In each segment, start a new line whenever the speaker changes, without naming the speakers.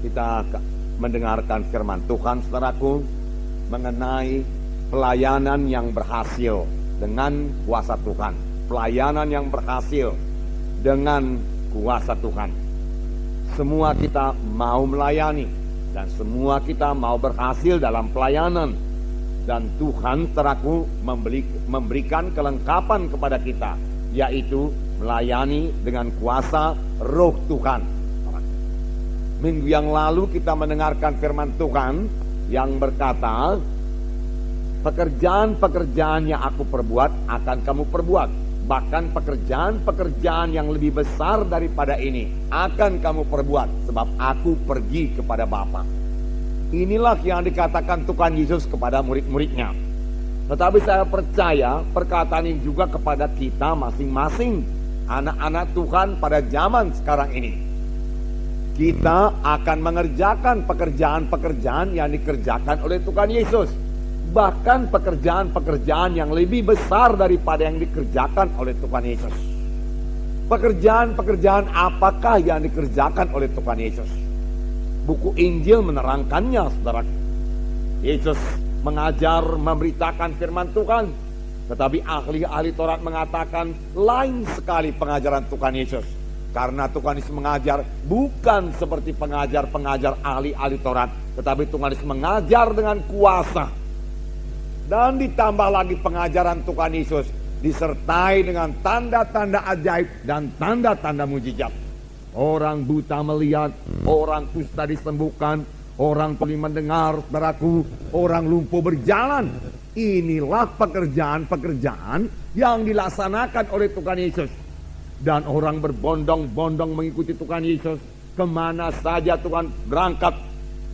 kita mendengarkan firman Tuhan, saudaraku, mengenai pelayanan yang berhasil dengan kuasa Tuhan. Pelayanan yang berhasil dengan kuasa Tuhan. Semua kita mau melayani dan semua kita mau berhasil dalam pelayanan. Dan Tuhan, saudaraku, memberikan kelengkapan kepada kita, yaitu melayani dengan kuasa Roh Tuhan. Minggu yang lalu kita mendengarkan firman Tuhan yang berkata, pekerjaan-pekerjaan yang aku perbuat akan kamu perbuat. Bahkan pekerjaan-pekerjaan yang lebih besar daripada ini akan kamu perbuat, sebab aku pergi kepada Bapa. Inilah yang dikatakan Tuhan Yesus kepada murid-muridnya. Tetapi saya percaya perkataan ini juga kepada kita masing-masing, anak-anak Tuhan pada zaman sekarang ini. Kita akan mengerjakan pekerjaan-pekerjaan yang dikerjakan oleh Tuhan Yesus. Bahkan pekerjaan-pekerjaan yang lebih besar daripada yang dikerjakan oleh Tuhan Yesus. Pekerjaan-pekerjaan apakah yang dikerjakan oleh Tuhan Yesus? Buku Injil menerangkannya, saudara. Yesus mengajar, memberitakan firman Tuhan. Tetapi ahli-ahli Taurat mengatakan lain sekali pengajaran Tuhan Yesus. Karena Tuhan Yesus mengajar bukan seperti pengajar-pengajar ahli-ahli Taurat. Tetapi Tuhan Yesus mengajar dengan kuasa. Dan ditambah lagi pengajaran Tuhan Yesus disertai dengan tanda-tanda ajaib dan tanda-tanda mujizat. Orang buta melihat, orang kusta disembuhkan, orang tuli mendengar, saudaraku, orang lumpuh berjalan. Inilah pekerjaan-pekerjaan yang dilaksanakan oleh Tuhan Yesus. Dan orang berbondong-bondong mengikuti Tuhan Yesus. Kemana saja Tuhan berangkat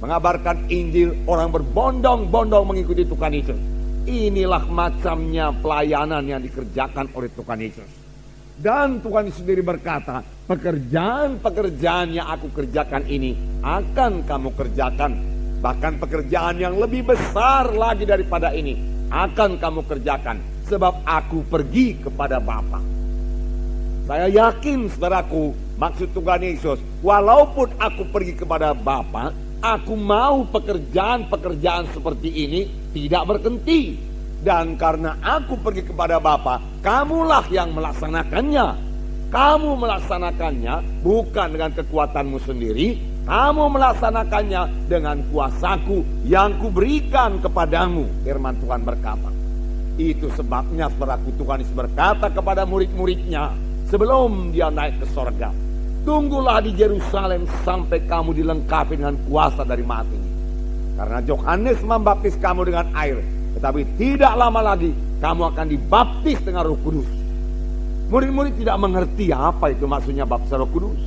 mengabarkan Injil, orang berbondong-bondong mengikuti Tuhan Yesus. Inilah macamnya pelayanan yang dikerjakan oleh Tuhan Yesus. Dan Tuhan sendiri berkata, pekerjaan-pekerjaan yang aku kerjakan ini akan kamu kerjakan. Bahkan pekerjaan yang lebih besar lagi daripada ini akan kamu kerjakan. Sebab aku pergi kepada Bapa. Saya yakin, saudaraku, maksud Tuhan Yesus, walaupun aku pergi kepada Bapa, aku mau pekerjaan-pekerjaan seperti ini tidak berhenti. Dan karena aku pergi kepada Bapa, kamulah yang melaksanakannya. Kamu melaksanakannya bukan dengan kekuatanmu sendiri. Kamu melaksanakannya dengan kuasaku yang kuberikan kepadamu. Firman Tuhan berkata. Itu sebabnya saudaraku, Tuhan Yesus berkata kepada murid-muridnya sebelum dia naik ke sorga, tunggulah di Yerusalem sampai kamu dilengkapi dengan kuasa dari mati. Karena Yohanes membaptis kamu dengan air, tetapi tidak lama lagi kamu akan dibaptis dengan Roh Kudus. Murid-murid tidak mengerti apa itu maksudnya baptis Roh Kudus.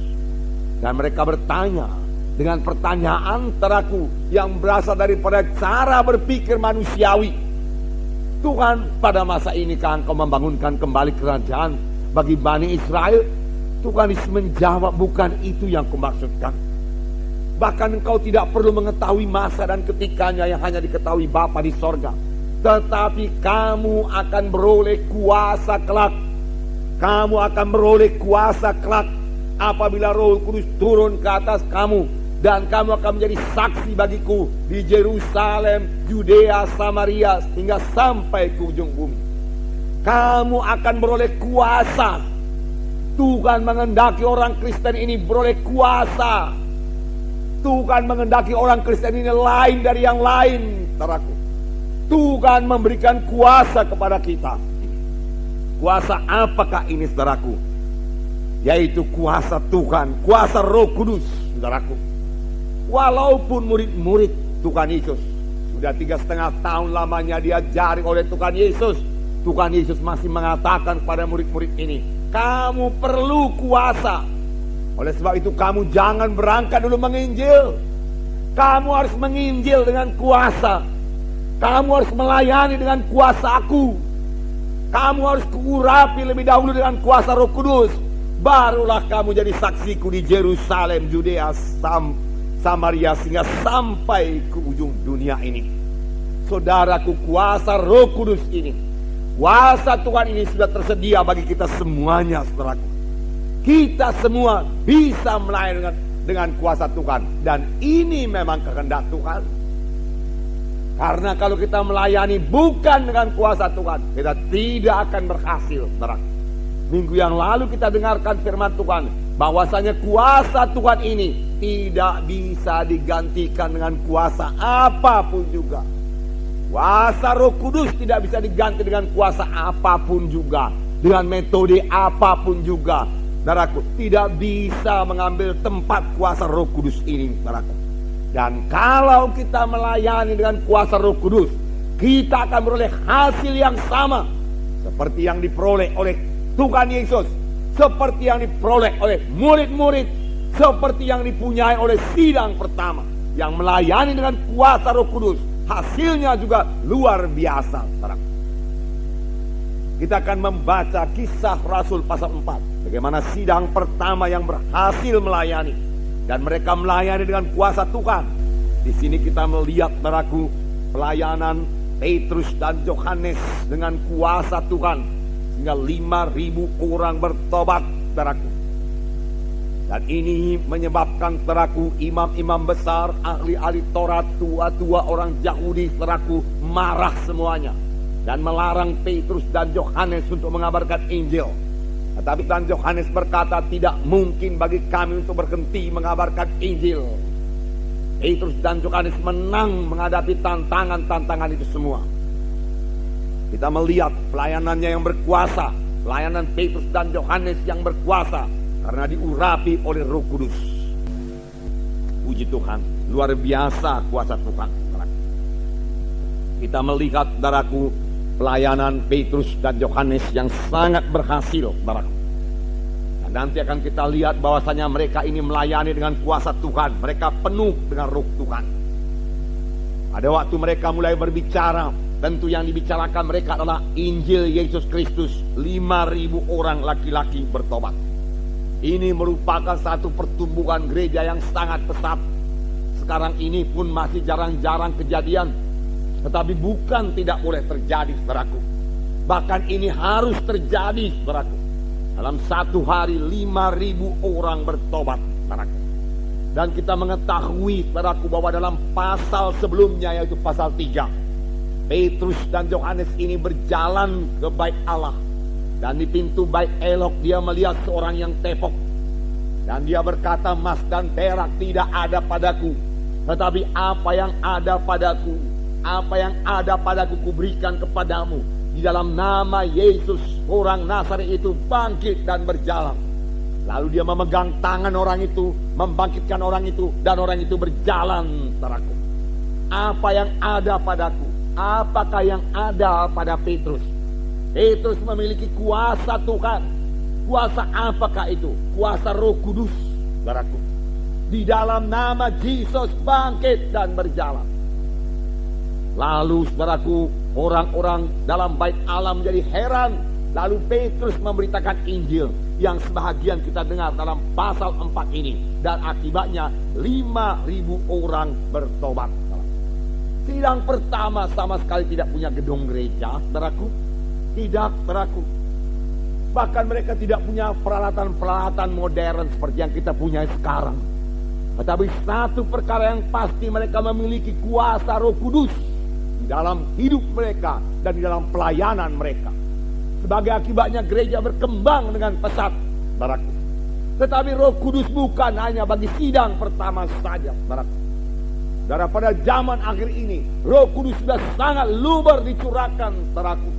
Dan mereka bertanya dengan pertanyaan teraku yang berasal daripada cara berpikir manusiawi. Tuhan, pada masa ini kan Engkau membangunkan kembali kerajaan bagi Bani Israel? Tuhan Yesus menjawab, bukan itu yang kumaksudkan. Bahkan engkau tidak perlu mengetahui masa dan ketikanya yang hanya diketahui Bapa di sorga. Tetapi kamu akan beroleh kuasa kelak. Kamu akan beroleh kuasa kelak apabila Roh Kudus turun ke atas kamu. Dan kamu akan menjadi saksi bagiku di Yerusalem, Yudea, Samaria, hingga sampai ke ujung bumi. Kamu akan beroleh kuasa. Tuhan mengendaki orang Kristen ini beroleh kuasa. Tuhan mengendaki orang Kristen ini lain dari yang lain, saudaraku. Tuhan memberikan kuasa kepada kita. Kuasa apakah ini, saudaraku? Yaitu kuasa Tuhan, kuasa Roh Kudus, saudaraku. Walaupun murid-murid Tuhan Yesus sudah 3,5 tahun lamanya diajari oleh Tuhan Yesus, Tuhan Yesus masih mengatakan kepada murid-murid ini, kamu perlu kuasa. Oleh sebab itu kamu jangan berangkat dulu menginjil. Kamu harus menginjil dengan kuasa. Kamu harus melayani dengan kuasa-Aku. Kamu harus kuurapi lebih dahulu dengan kuasa Roh Kudus. Barulah kamu jadi saksiku di Yerusalem, Yudea, Samaria, sehingga sampai ke ujung dunia ini. Saudaraku, kuasa Roh Kudus ini, kuasa Tuhan ini sudah tersedia bagi kita semuanya, saudaraku. Kita semua bisa melayani dengan kuasa Tuhan. Dan ini memang kehendak Tuhan. Karena kalau kita melayani bukan dengan kuasa Tuhan, kita tidak akan berhasil. Minggu yang lalu kita dengarkan firman Tuhan, bahwasanya kuasa Tuhan ini tidak bisa digantikan dengan kuasa apapun juga. Kuasa Roh Kudus tidak bisa diganti dengan kuasa apapun juga, dengan metode apapun juga. Saudaraku, tidak bisa mengambil tempat kuasa Roh Kudus ini, saudaraku. Dan kalau kita melayani dengan kuasa Roh Kudus, kita akan beroleh hasil yang sama seperti yang diperoleh oleh Tuhan Yesus, seperti yang diperoleh oleh murid-murid, seperti yang dipunyai oleh sidang pertama yang melayani dengan kuasa Roh Kudus. Hasilnya juga luar biasa. Kita akan membaca Kisah Rasul pasal 4, bagaimana sidang pertama yang berhasil melayani, dan mereka melayani dengan kuasa Tuhan. Di sini kita melihat, saudaraku, pelayanan Petrus dan Yohanes dengan kuasa Tuhan, sehingga 5.000 orang bertobat, saudaraku. Dan ini menyebabkan, saudaraku, imam-imam besar, ahli-ahli Taurat, tua-tua orang Yahudi, saudaraku, marah semuanya dan melarang Petrus dan Yohanes untuk mengabarkan Injil. Tetapi dan Yohanes berkata, tidak mungkin bagi kami untuk berhenti mengabarkan Injil. Petrus dan Yohanes menang menghadapi tantangan-tantangan itu semua. Kita melihat pelayanannya yang berkuasa, pelayanan Petrus dan Yohanes yang berkuasa, karena diurapi oleh Roh Kudus. Puji Tuhan, luar biasa kuasa Tuhan. Kita melihat, saudaraku, pelayanan Petrus dan Yohanes yang sangat berhasil, saudaraku. Dan nanti akan kita lihat bahwasanya mereka ini melayani dengan kuasa Tuhan. Mereka penuh dengan Roh Tuhan. Ada waktu mereka mulai berbicara, tentu yang dibicarakan mereka adalah Injil Yesus Kristus. 5.000 orang laki-laki bertobat. Ini merupakan satu pertumbuhan gereja yang sangat pesat. Sekarang ini pun masih jarang-jarang kejadian, tetapi bukan tidak boleh terjadi, saudaraku. Bahkan ini harus terjadi, saudaraku. Dalam satu hari 5.000 orang bertobat, saudaraku. Dan kita mengetahui, saudaraku, bahwa dalam pasal sebelumnya, yaitu pasal 3, Petrus dan Yohanes ini berjalan ke bait Allah. Dan di pintu bait Elok dia melihat seorang yang tepok. Dan dia berkata, emas dan perak tidak ada padaku, tetapi apa yang ada padaku, apa yang ada padaku kuberikan kepadamu. Di dalam nama Yesus, orang Nazaret itu bangkit dan berjalan. Lalu dia memegang tangan orang itu, membangkitkan orang itu, dan orang itu berjalan, saudaraku. Apa yang ada padaku, apakah yang ada pada Petrus? Petrus memiliki kuasa Tuhan. Kuasa apakah itu? Kuasa Roh Kudus, saudaraku. Di dalam nama Yesus bangkit dan berjalan. Lalu, saudaraku, orang-orang dalam bait Allah menjadi heran. Lalu Petrus memberitakan Injil yang sebahagian kita dengar dalam pasal 4 ini. Dan akibatnya 5.000 orang bertobat. Sidang pertama sama sekali tidak punya gedung gereja, saudaraku. Tidak, saudaraku. Bahkan mereka tidak punya peralatan-peralatan modern seperti yang kita punya sekarang. Tetapi satu perkara yang pasti, mereka memiliki kuasa Roh Kudus di dalam hidup mereka dan di dalam pelayanan mereka. Sebagai akibatnya gereja berkembang dengan pesat, saudaraku. Tetapi Roh Kudus bukan hanya bagi sidang pertama saja, saudaraku. Saudara, pada zaman akhir ini Roh Kudus sudah sangat luber dicurahkan, saudaraku.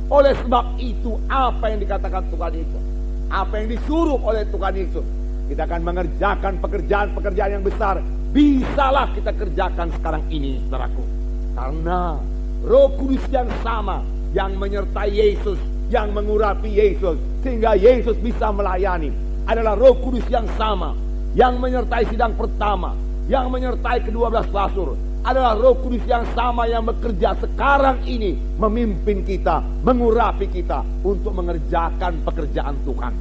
Oleh sebab itu, apa yang dikatakan Tuhan Yesus, apa yang disuruh oleh Tuhan Yesus, kita akan mengerjakan pekerjaan-pekerjaan yang besar. Bisalah kita kerjakan sekarang ini, saudaraku. Karena Roh Kudus yang sama, yang menyertai Yesus, yang mengurapi Yesus, sehingga Yesus bisa melayani, adalah Roh Kudus yang sama, yang menyertai sidang pertama, yang menyertai ke-12 rasul, adalah Roh Kudus yang sama yang bekerja sekarang ini, memimpin kita, mengurapi kita untuk mengerjakan pekerjaan Tuhan.